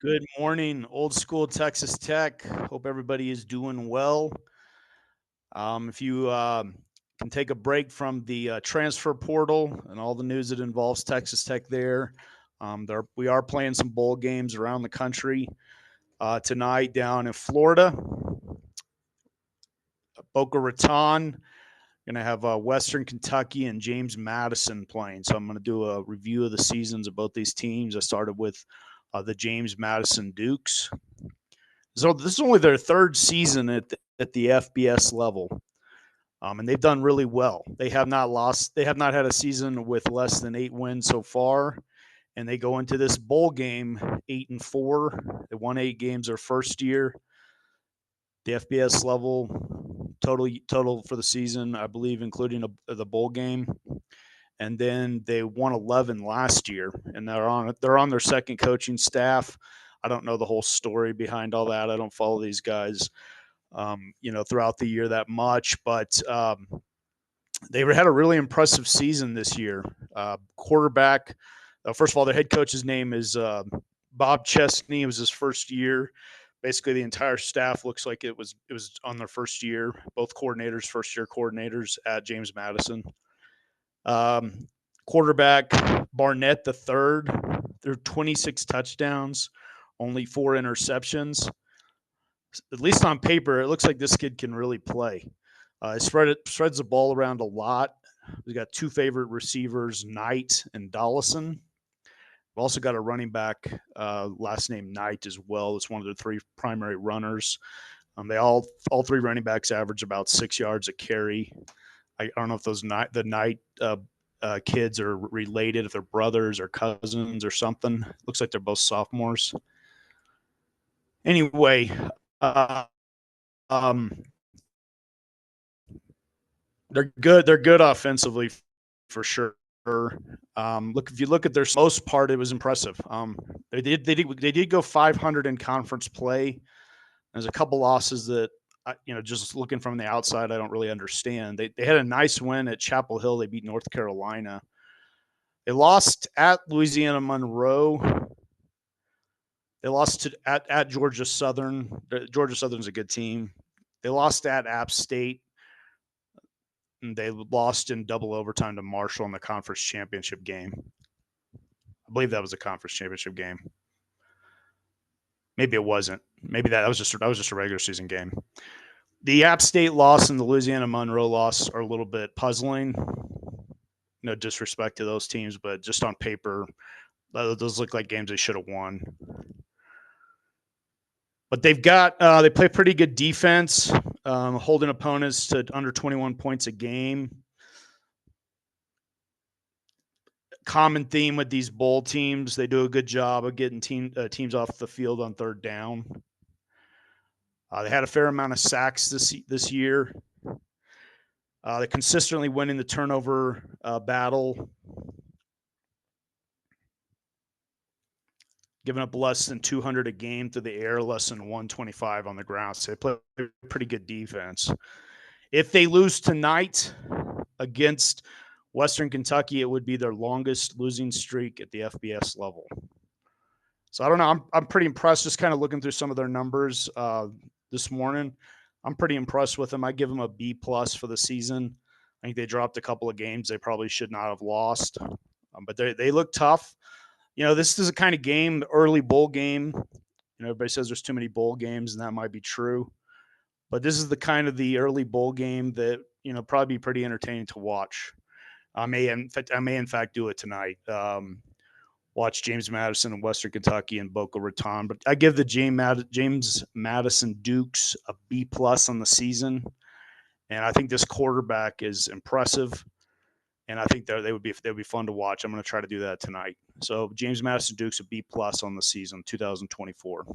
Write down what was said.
Good morning, old school Texas Tech. Hope everybody is doing well. If you can take a break from the transfer portal and all the news that involves Texas Tech we are playing some bowl games around the country tonight down in Florida. Boca Raton, going to have Western Kentucky and James Madison playing. So I'm going to do a review of the seasons of both these teams. I started with the James Madison Dukes. So this is only their third season at the FBS level, and they've done really well. They have not lost. They have not had a season with less than 8 wins so far, and they go into this bowl game 8-4. They won 8 games their first year. The FBS level total for the season, I believe, including the bowl game, and then they won 11 last year, and they're on their second coaching staff. I don't know the whole story behind all that. I don't follow these guys, throughout the year that much, but they had a really impressive season this year. Quarterback, first of all, their head coach's name is Bob Chesney. It was his first year. Basically, the entire staff looks like it was on their first year. Both coordinators, first year coordinators at James Madison. Um, Quarterback Barnett the third. There are 26 touchdowns, only 4 interceptions. At least on paper, it looks like this kid can really play. He spreads the ball around a lot. We've got two favorite receivers, Knight and Dollison. We've also got a running back, last name Knight as well. It's one of the three primary runners. They all three running backs average about 6 yards a carry. I don't know if the Knight kids are related, if they're brothers or cousins or something. Looks like they're both sophomores. Anyway, um, they're good. They're good offensively for sure. If you look at their most part, it was impressive. They did go 500 in conference play. There's a couple losses that just looking from the outside, I don't really understand. They had a nice win at Chapel Hill. They beat North Carolina. They lost at Louisiana Monroe. They lost at Georgia Southern. Georgia Southern's a good team. They lost at App State. And they lost in double overtime to Marshall in the conference championship game. I believe that was a conference championship game. Maybe it wasn't. Maybe that was just a regular season game. The App State loss and the Louisiana Monroe loss are a little bit puzzling. No disrespect to those teams, but just on paper, those look like games they should have won. But they play pretty good defense, holding opponents to under 21 points a game. Common theme with these bowl teams, they do a good job of getting teams off the field on third down. They had a fair amount of sacks this year. They're consistently winning the turnover battle, giving up less than 200 a game through the air, less than 125 on the ground. So they play pretty good defense. If they lose tonight against Western Kentucky, it would be their longest losing streak at the FBS level. So I don't know. I'm pretty impressed just kind of looking through some of their numbers this morning. I'm pretty impressed with them. I give them a B+ for the season. I think they dropped a couple of games they probably should not have lost, but they look tough. This is a kind of game, early bowl game. Everybody says there's too many bowl games, and that might be true. But this is the kind of the early bowl game that probably be pretty entertaining to watch. I may in fact do it tonight. Watch James Madison and Western Kentucky and Boca Raton, but I give the James Madison Dukes a B+ on the season, and I think this quarterback is impressive, and I think they would be fun to watch. I'm going to try to do that tonight. So James Madison Dukes a B+ on the season, 2024.